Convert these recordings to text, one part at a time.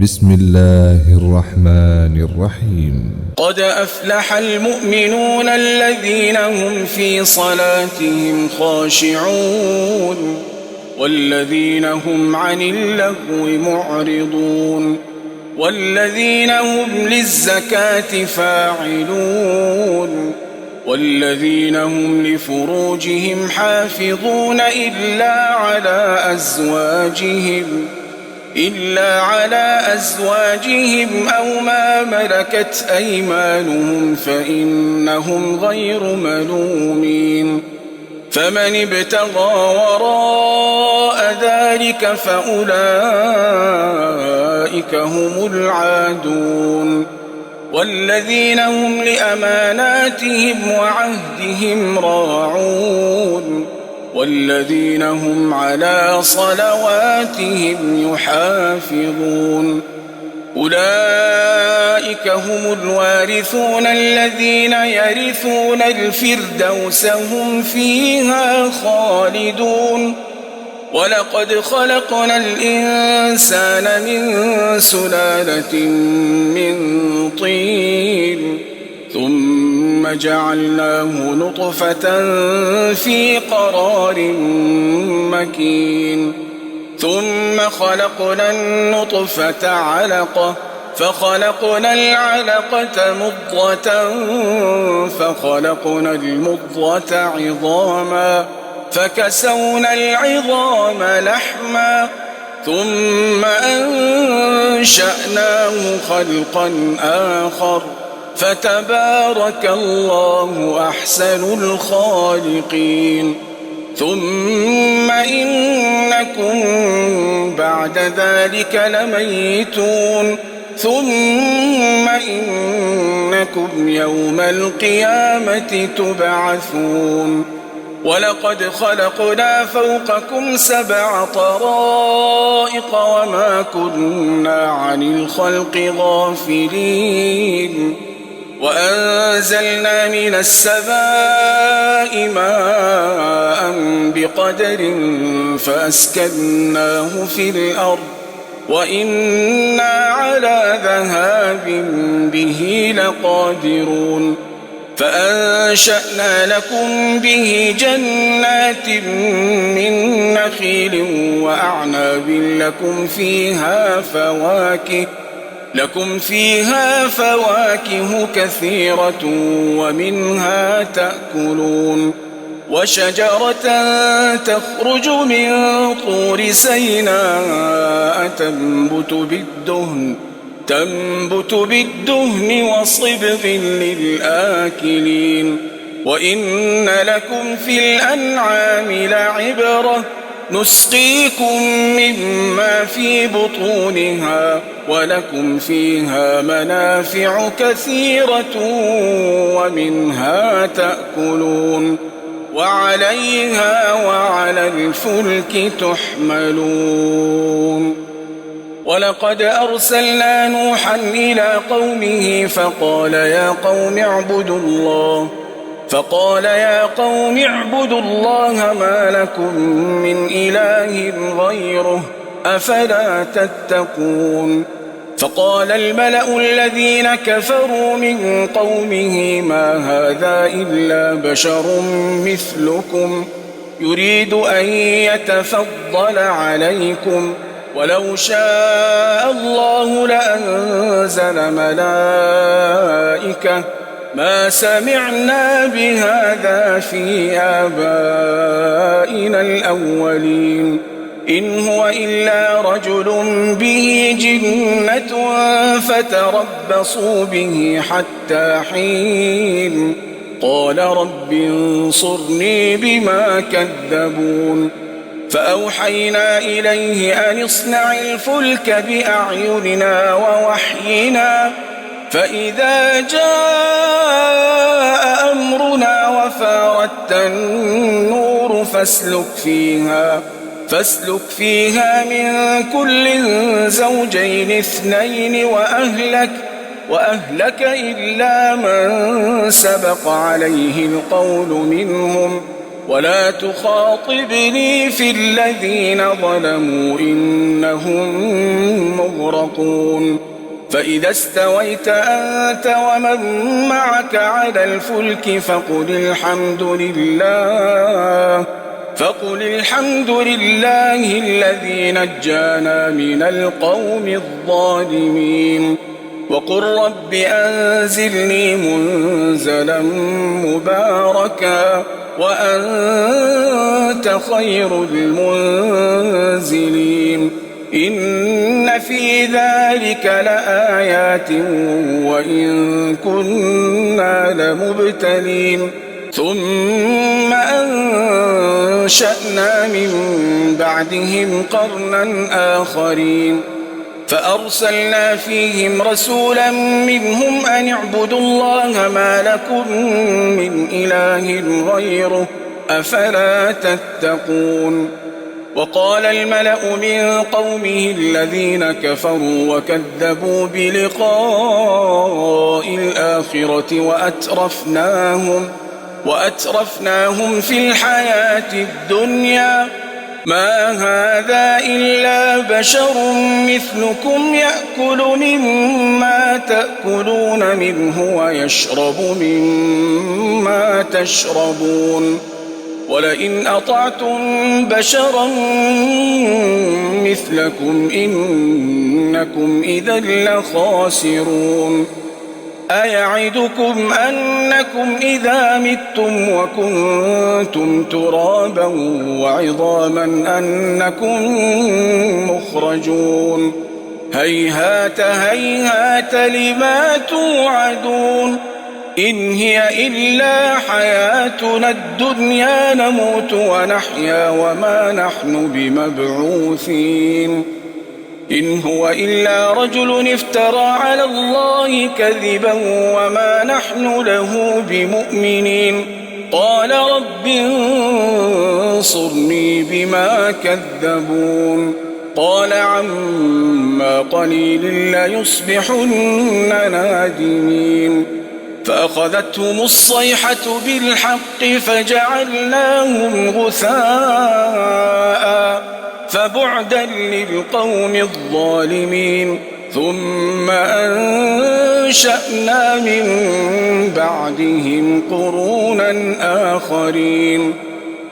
بسم الله الرحمن الرحيم. قد أفلح المؤمنون الذين هم في صلاتهم خاشعون والذين هم عن اللغو معرضون والذين هم للزكاة فاعلون والذين هم لفروجهم حافظون إلا على أزواجهم أو ما ملكت أيمانهم فإنهم غير ملومين. فمن ابتغى وراء ذلك فأولئك هم العادون والذين هم لأماناتهم وعهدهم راعون والذين هم على صلواتهم يحافظون. أولئك هم الوارثون الذين يرثون الفردوس هم فيها خالدون. ولقد خلقنا الإنسان من سلالة من طين ثم جعلناه نطفة في قرار مكين ثم خلقنا النطفة علقة فخلقنا العلقة مضغة فخلقنا المضغة عظاما فكسونا العظام لحما ثم أنشأناه خلقا آخر فتبارك الله أحسن الخالقين. ثم إنكم بعد ذلك لميتون ثم إنكم يوم القيامة تبعثون. ولقد خلقنا فوقكم 7 طرائق وما كنا عن الخلق غافلين وأنزلنا من السماء ماء بقدر فأسكناه في الأرض وإنا على ذهاب به لقادرون. فأنشأنا لكم به جنات من نخيل وأعناب لكم فيها فواكه كثيرة ومنها تأكلون. وشجرة تخرج من طور سيناء تنبت بالدهن وصبغ للآكلين. وإن لكم في الأنعام لعبرة نسقيكم مما في بطونها ولكم فيها منافع كثيرة ومنها تأكلون وعليها وعلى الفلك تحملون. ولقد أرسلنا نوحا إلى قومه فقال يا قوم اعبدوا الله ما لكم من إله غيره أفلا تتقون. فقال الملأ الذين كفروا من قومه ما هذا إلا بشر مثلكم يريد أن يتفضل عليكم ولو شاء الله لأنزل ملائكة ما سمعنا بهذا في آبائنا الأولين إن هو إلا رجل به جنة فتربصوا به حتى حين قال رب انصرني بما كذبون. فأوحينا إليه أن اصنع الفلك بأعيننا ووحينا فإذا جاء أمرنا وفاردت النور فاسلك فيها من كل زوجين 2 وأهلك إلا من سبق عليه القول منهم ولا تخاطبني في الذين ظلموا إنهم مغرقون فإذا استويت أنت ومن معك على الفلك فقل الحمد لله الذي نجانا من القوم الظالمين وقل رب أنزلني منزلا مباركا وأنت خير المنزلين إن في ذلك لآيات وإن كنا لمبتلين ثم أنشأنا من بعدهم قرنا آخرين فأرسلنا فيهم رسولا منهم أن اعبدوا الله ما لكم من إله غيره أفلا تتقون وقال الملأ من قومه الذين كفروا وكذبوا بلقاء الآخرة وأترفناهم في الحياة الدنيا ما هذا إلا بشر مثلكم يأكل مما تأكلون منه ويشرب مما تشربون ولئن أطعتم بشرا مثلكم إنكم إذا لخاسرون أيعدكم أنكم إذا متم وكنتم ترابا وعظاما أنكم مخرجون هيهات هيهات لما توعدون إن هي إلا حياتنا الدنيا نموت ونحيا وما نحن بمبعوثين إن هو إلا رجل افترى على الله كذبا وما نحن له بمؤمنين قال رب انصرني بما كذبون قال عما قليل ليصبحن نادمين فأخذتهم الصيحة بالحق فجعلناهم غثاء فبعدا للقوم الظالمين ثم أنشأنا من بعدهم قرونا آخرين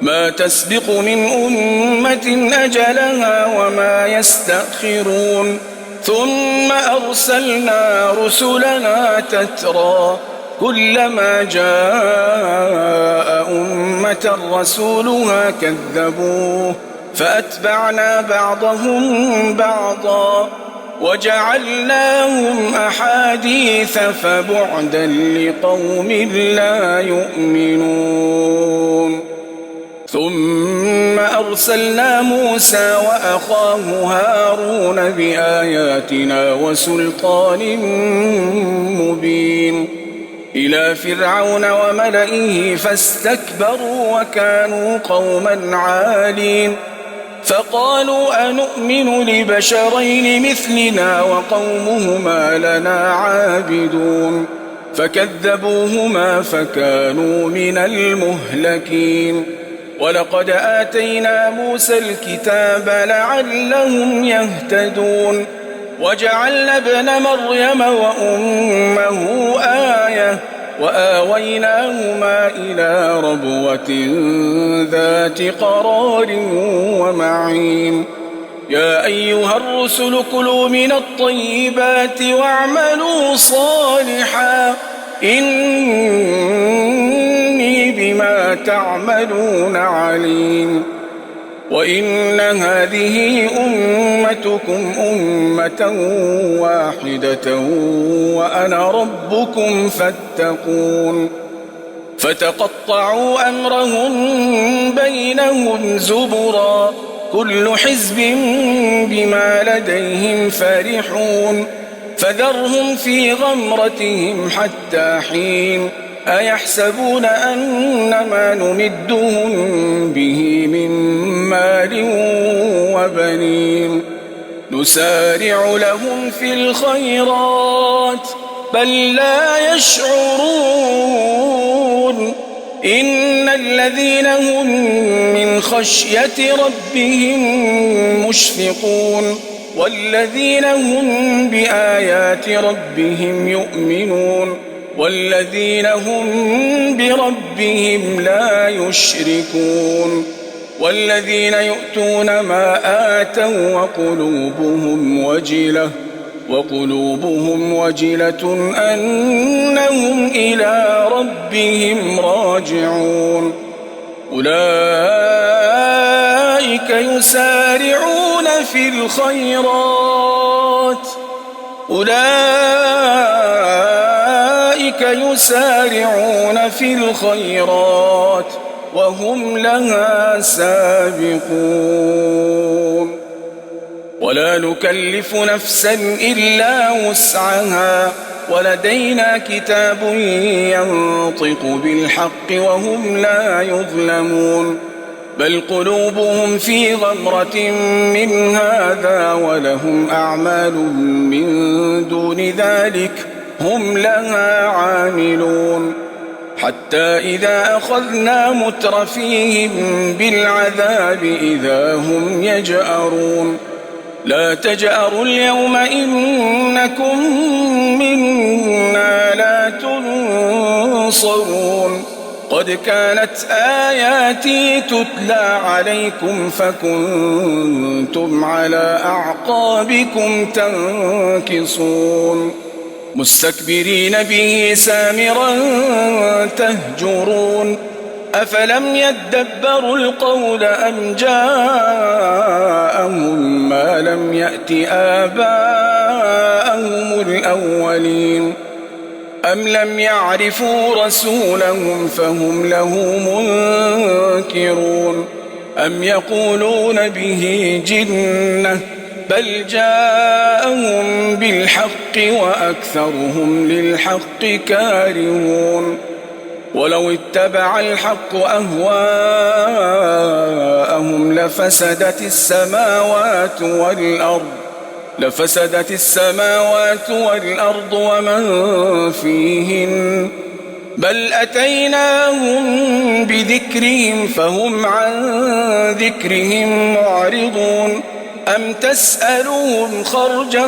ما تسبق من أمة أجلها وما يستأخرون ثم أرسلنا رسلنا تترى كلما جاء أمة رسولها كذبوه فأتبعنا بعضهم بعضا وجعلناهم أحاديث فبعدا لقوم لا يؤمنون ثم أرسلنا موسى وأخاه هارون بآياتنا وسلطان مبين إلى فرعون وملئه فاستكبروا وكانوا قوما عالين فقالوا أنؤمن لبشرين مثلنا وقومهما لنا عابدون فكذبوهما فكانوا من المهلكين ولقد آتينا موسى الكتاب لعلهم يهتدون وجعلنا ابن مريم وأمه آية وآويناهما إلى ربوة ذات قرار ومعين يا أيها الرسل كلوا من الطيبات واعملوا صالحا إني بما تعملون عليم وإن هذه أمتكم أمة واحدة وأنا ربكم فاتقون فتقطعوا أمرهم بينهم زبرا كل حزب بما لديهم فرحون فذرهم في غمرتهم حتى حين أيحسبون أنما نمدهم به من مال وبنين نسارع لهم في الخيرات بل لا يشعرون إن الذين هم من خشية ربهم مشفقون والذين هم بآيات ربهم يؤمنون والذين هم بربهم لا يشركون والذين يؤتون ما آتوا وقلوبهم وجلة أنهم إلى ربهم راجعون أولئك يسارعون في الخيرات وهم لها سابقون ولا نكلف نفسا إلا وسعها ولدينا كتاب ينطق بالحق وهم لا يظلمون بل قلوبهم في غمرة من هذا ولهم أعمال من دون ذلك هم لها عاملون حتى إذا أخذنا مترفيهم بالعذاب إذا هم يجأرون لا تجأروا اليوم إنكم منا لا تنصرون قد كانت آياتي تتلى عليكم فكنتم على أعقابكم تنكصون مستكبرين به سامرا تهجرون أفلم يدبروا القول أم جاءهم ما لم يأت آباءهم الأولين أم لم يعرفوا رسولهم فهم له منكرون أم يقولون به جنة بل جاءهم بالحق وأكثرهم للحق كارهون ولو اتبع الحق أهواءهم لفسدت السماوات والأرض ومن فيهن بل أتيناهم بذكرهم فهم عن ذكرهم معرضون أم تسألهم خرجا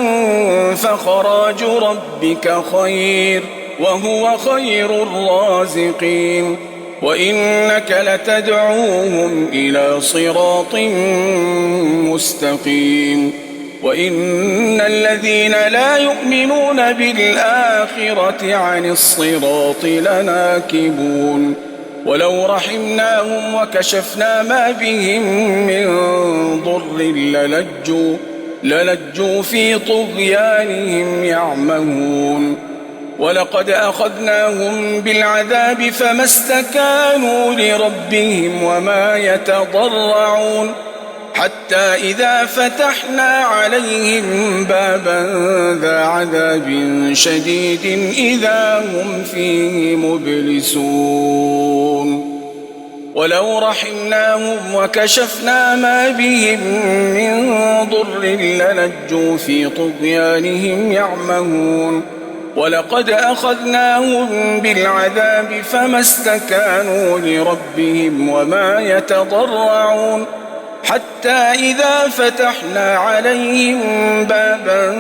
فخراج ربك خير وهو خير الرازقين وإنك لتدعوهم إلى صراط مستقيم وإن الذين لا يؤمنون بالآخرة عن الصراط لناكبون ولو رحمناهم وكشفنا ما بهم من ضر للجوا في طغيانهم يعمهون ولقد أخذناهم بالعذاب فما استكانوا لربهم وما يتضرعون حتى إذا فتحنا عليهم بابا ذا عذاب شديد إذا هم فيه مبلسون ولو رحمناهم وكشفنا ما بهم من ضر للجوا في طغيانهم يعمهون ولقد أخذناهم بالعذاب فما استكانوا لربهم وما يتضرعون حتى إذا فتحنا عليهم بابا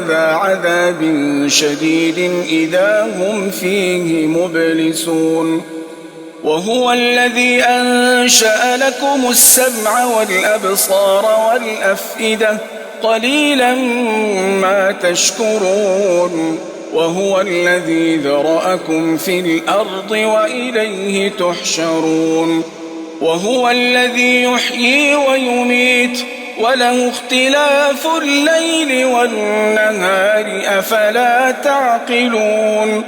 ذا عذاب شديد إذا هم فيه مبلسون وهو الذي أنشأ لكم السمع والأبصار والأفئدة قليلا ما تشكرون وهو الذي ذرأكم في الأرض وإليه تحشرون وهو الذي يحيي ويميت وله اختلاف الليل والنهار أفلا تعقلون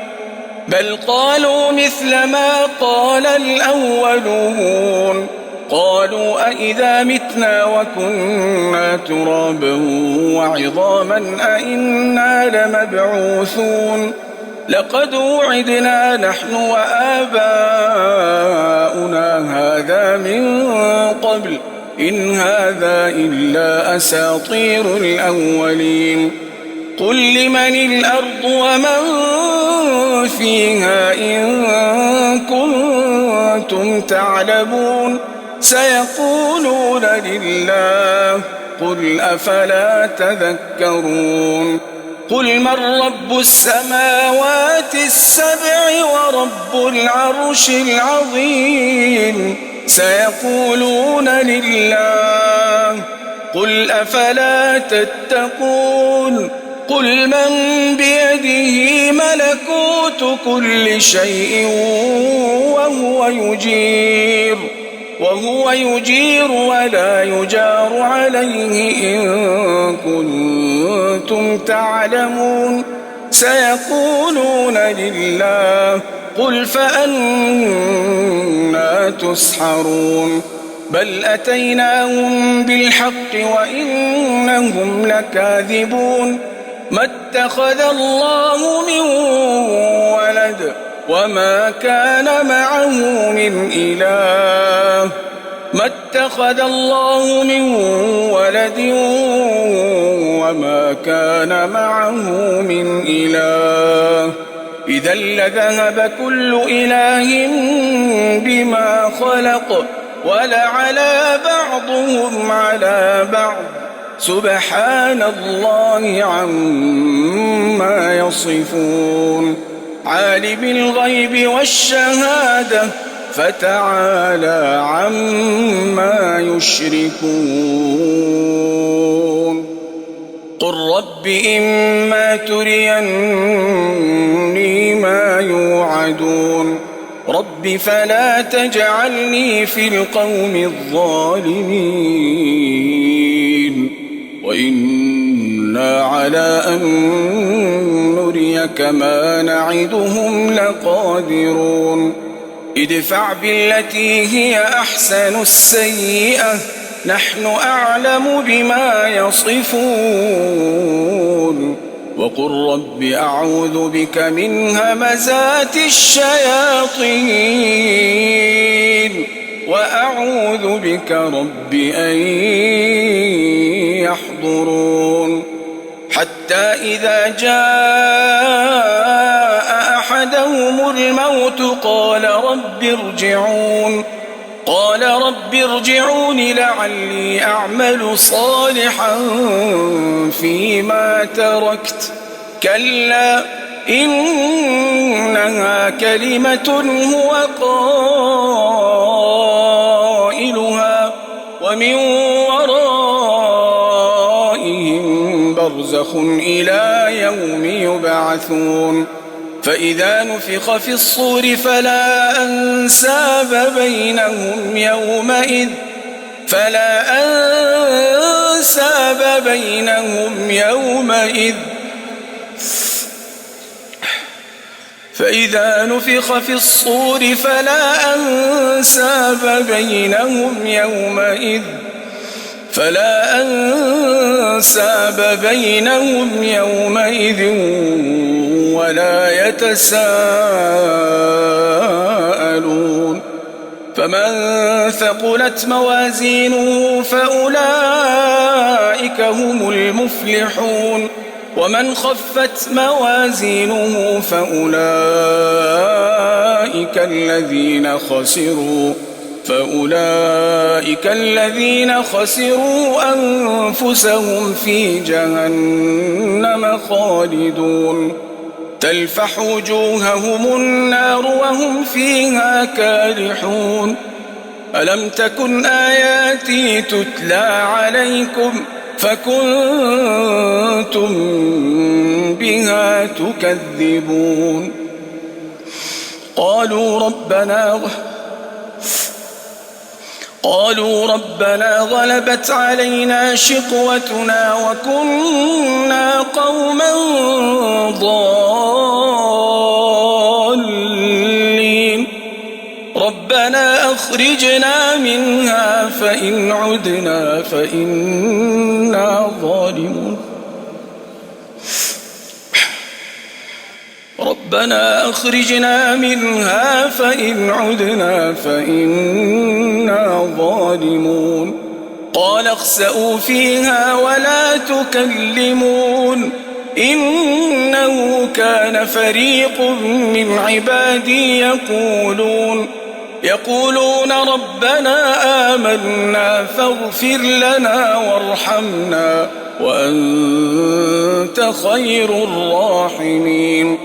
بل قالوا مثل ما قال الأولون قالوا أئذا متنا وكنا ترابا وعظاما أئنا لمبعوثون لقد وعدنا نحن وآباؤنا هذا من قبل إن هذا إلا أساطير الأولين قل لمن الأرض ومن فيها إن كنتم تعلمون سيقولون لله قل أفلا تذكرون قل من رب السماوات السبع ورب العرش العظيم سيقولون لله قل أفلا تتقون قل من بيده ملكوت كل شيء وهو يجير ولا يجار عليه إن كنتم تعلمون سيقولون لله قل فأنى تسحرون بل أتيناهم بالحق وإنهم لكاذبون ما اتخذ الله من ولد وما كان معه من إله ما اتخذ الله من ولد وما كان معه من إله إذا لذهب كل إله بما خلق ولعلى بعضهم على بعض سبحان الله عما يصفون عالم الغيب والشهادة فتعالى عما يشركون قل رب إما تريني ما يوعدون رب فلا تجعلني في القوم الظالمين وإنا على أن نريك ما نعدهم لقادرون ادفع بالتي هي أحسن السيئة نحن أعلم بما يصفون وقل رب أعوذ بك من همزات الشياطين وأعوذ بك رب أن يحضرون حتى إذا جاء أحدهم الموت قال رب ارجعون لعلي أعمل صالحا فيما تركت كلا إنها كلمة هو قائلها ومن ورائهم برزخ إلى يوم يبعثون فإذا نفخ في الصور فلا أنساب بينهم يومئذ فإذا نفخ في الصور فلا أنساب بينهم يومئذ ولا يتساءلون فمن ثقلت موازينه فأولئك هم المفلحون ومن خفت موازينه فأولئك الذين خسروا أنفسهم في جهنم خالدون تلفح وجوههم النار وهم فيها كالحون ألم تكن آياتي تتلى عليكم فكنتم بها تكذبون قالوا ربنا غلبت علينا شقوتنا وكنا قوما ضالين ربنا أخرجنا منها فإن عدنا فإنا ظالمون ربنا أخرجنا منها فإن عدنا فإنا ظالمون قال اخسئوا فيها ولا تكلمون إنه كان فريق من عبادي يقولون ربنا آمنا فاغفر لنا وارحمنا وأنت خير الراحمين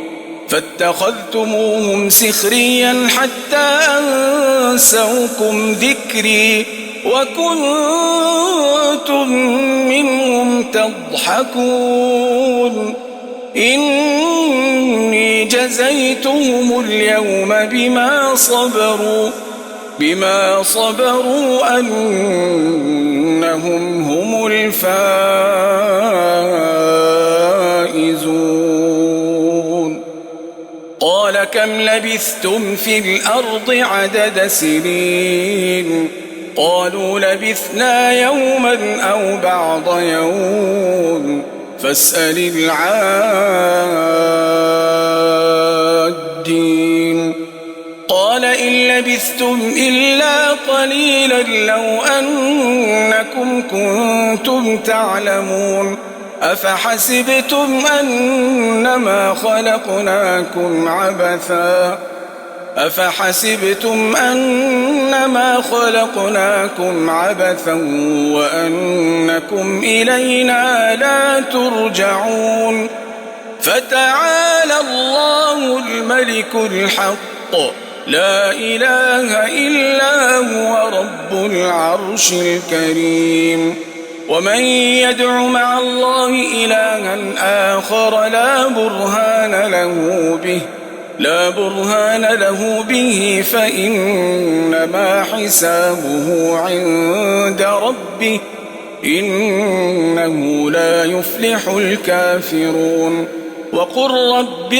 فاتخذتموهم سخريا حتى أنسوكم ذكري وكنتم منهم تضحكون إني جزيتهم اليوم بما صبروا أنهم هم الفائزون قال كم لبثتم في الأرض عدد سنين قالوا لبثنا يوما أو بعض يوم فاسأل العادين قال إن لبثتم إلا قليلا لو أنكم كنتم تعلمون أفحسبتم أنما خلقناكم عبثا وأنكم إلينا لا ترجعون فتعالى الله الملك الحق لا إله إلا هو رب العرش الكريم ومن يدع مع الله إلها آخر لا برهان له به فإنما حسابه عند ربه إنه لا يفلح الكافرون وقل رب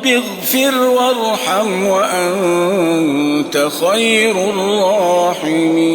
اغفر وارحم وأنت خير الراحمين